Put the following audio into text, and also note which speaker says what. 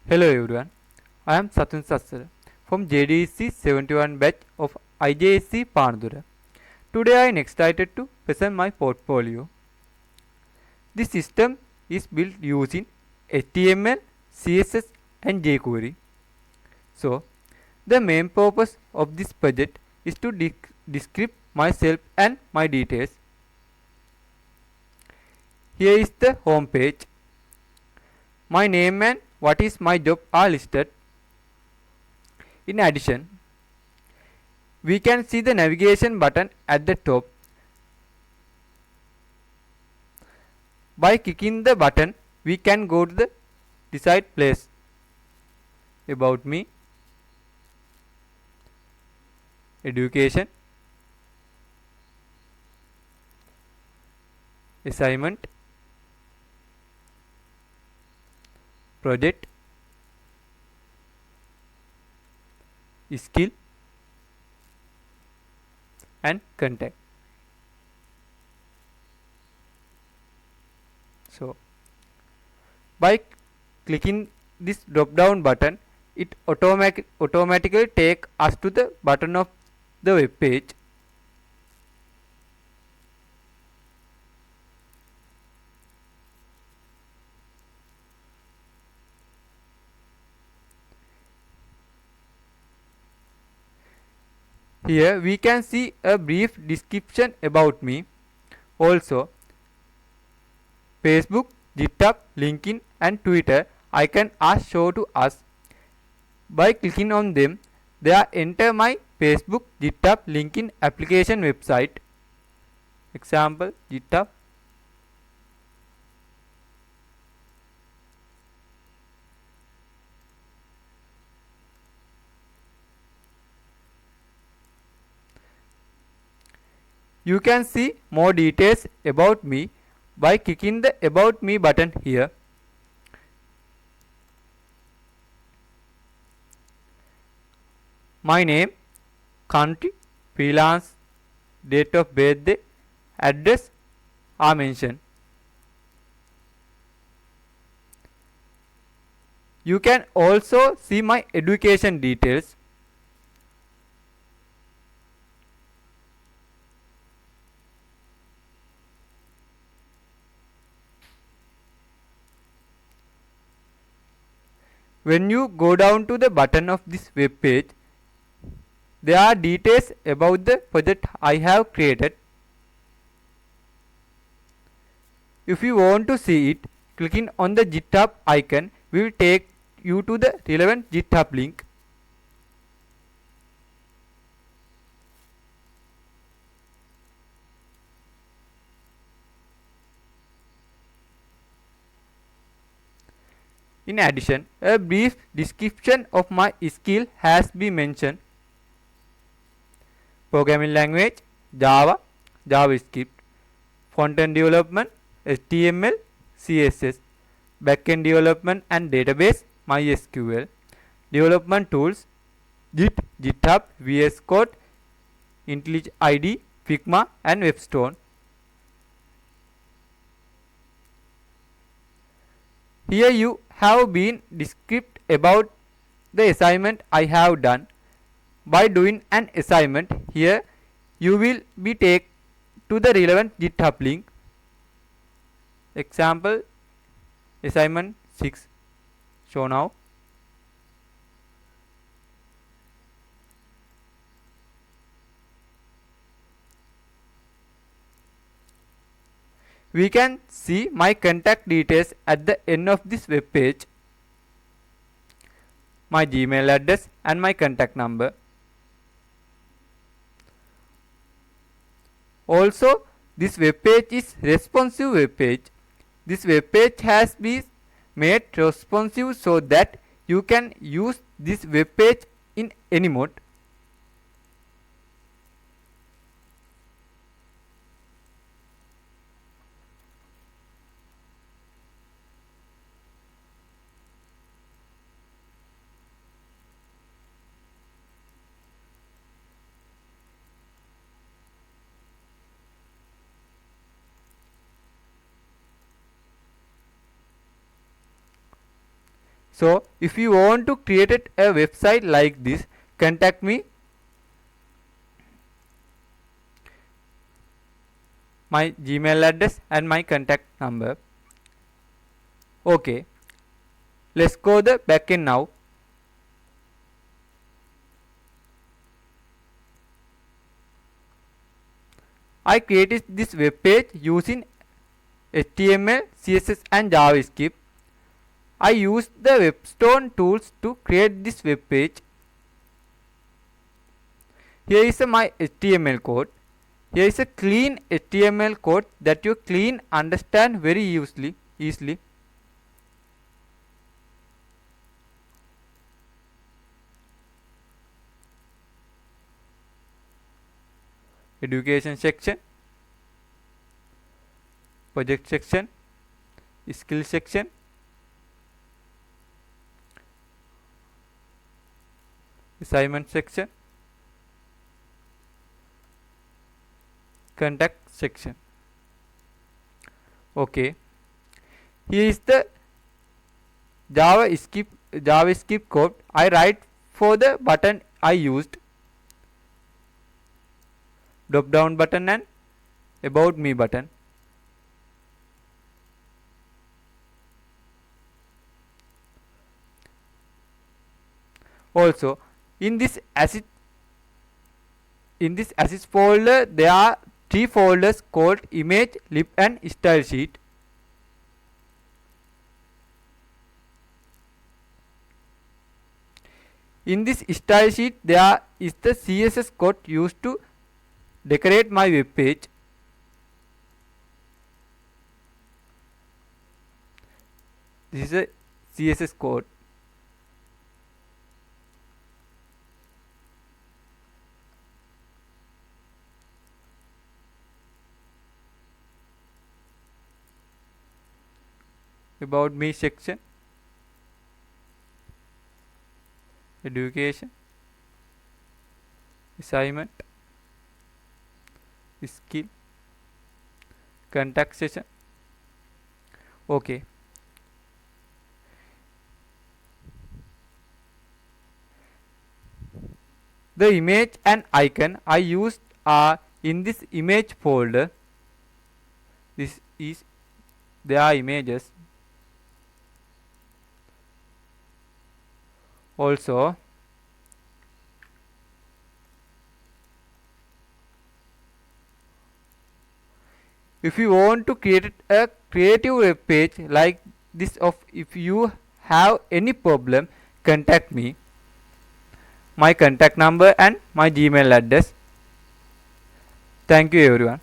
Speaker 1: Hello everyone, I am Satun Sassara from JDC 71 batch of IJSC Panadura. Today I am excited to present my portfolio. This system is built using HTML, CSS and jQuery. So, the main purpose of this project is to describe myself and my details. Here is the home page. My name and what is my job are listed. In addition, we can see the navigation button at the top. By clicking the button, we can go to the desired place. About me, education, assignment, project, skill and contact. So, by clicking this drop down button, it automatically take us to the button of the web page. Here we can see a brief description about me. Also, Facebook, GitHub, LinkedIn and Twitter icon are shown to us. By clicking on them, they are enter my Facebook, GitHub, LinkedIn application website. Example, GitHub. You can see more details about me by clicking the About Me button here. My name, country, freelance, date of birthday, address are mentioned. You can also see my education details. When you go down to the button of this web page, there are details about the project I have created. If you want to see it, clicking on the GitHub icon will take you to the relevant GitHub link. In addition, a brief description of my skill has been mentioned. Programming language, Java, JavaScript, front-end development, HTML, CSS, back-end development and database, MySQL, development tools, Git, GitHub, VS Code, IntelliJ IDE, Figma and Webstone. Here you have been described about the assignment I have done. By doing an assignment here, you will be taken to the relevant GitHub link. Example, assignment 6 show now. We can see my contact details at the end of this web page. My Gmail address and my contact number. Also, this web page is responsive web page. This web page has been made responsive so that you can use this web page in any mode. So if you want to create a website like this, contact me. My Gmail address and my contact number. Okay, let's go the backend now. I created this web page using HTML, CSS and JavaScript. I used the Webstone tools to create this web page. Here is my HTML code. Here is a clean HTML code that you clean understand very easily. Education section, project section, skill section, assignment section, contact section. Okay, here is the JavaScript code I write for the button I used. Drop down button and about me button. Also in this assets folder there are 3 folders called image, lib and style sheet. In this style sheet there is the CSS code used to decorate my web page. This is a CSS code. About me section, education, assignment, skill, contact section. Okay, the image and icon I used are in this image folder. This is their images. Also if you want to create a creative web page like this, if you have any problem, contact me. My contact number and my Gmail address. Thank you everyone.